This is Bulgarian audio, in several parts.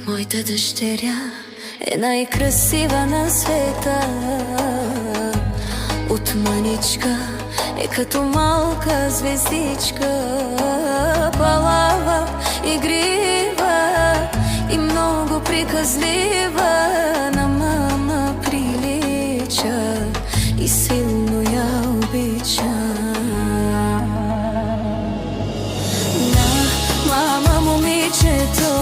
Моята дъщеря е най-красива на света. От маничка е като малка звездичка, палава, игрива и много приказлива. На мама прилича и силно я обича. На мама момичето,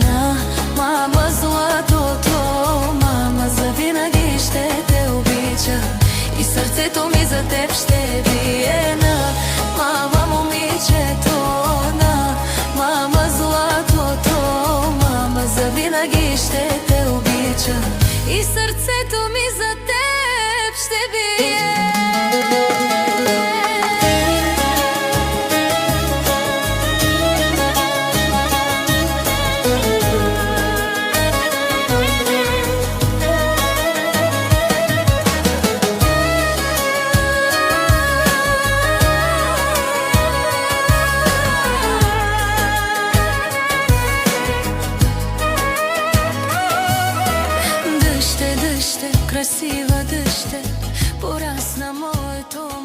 на мама златото, мама завинаги ще те обича и сърцето ми за теб ще бие. На мама момичето, на мама златото, мама завинаги ще те обича и сърцето ми за теб ще бие. Красива дъще, порасна моето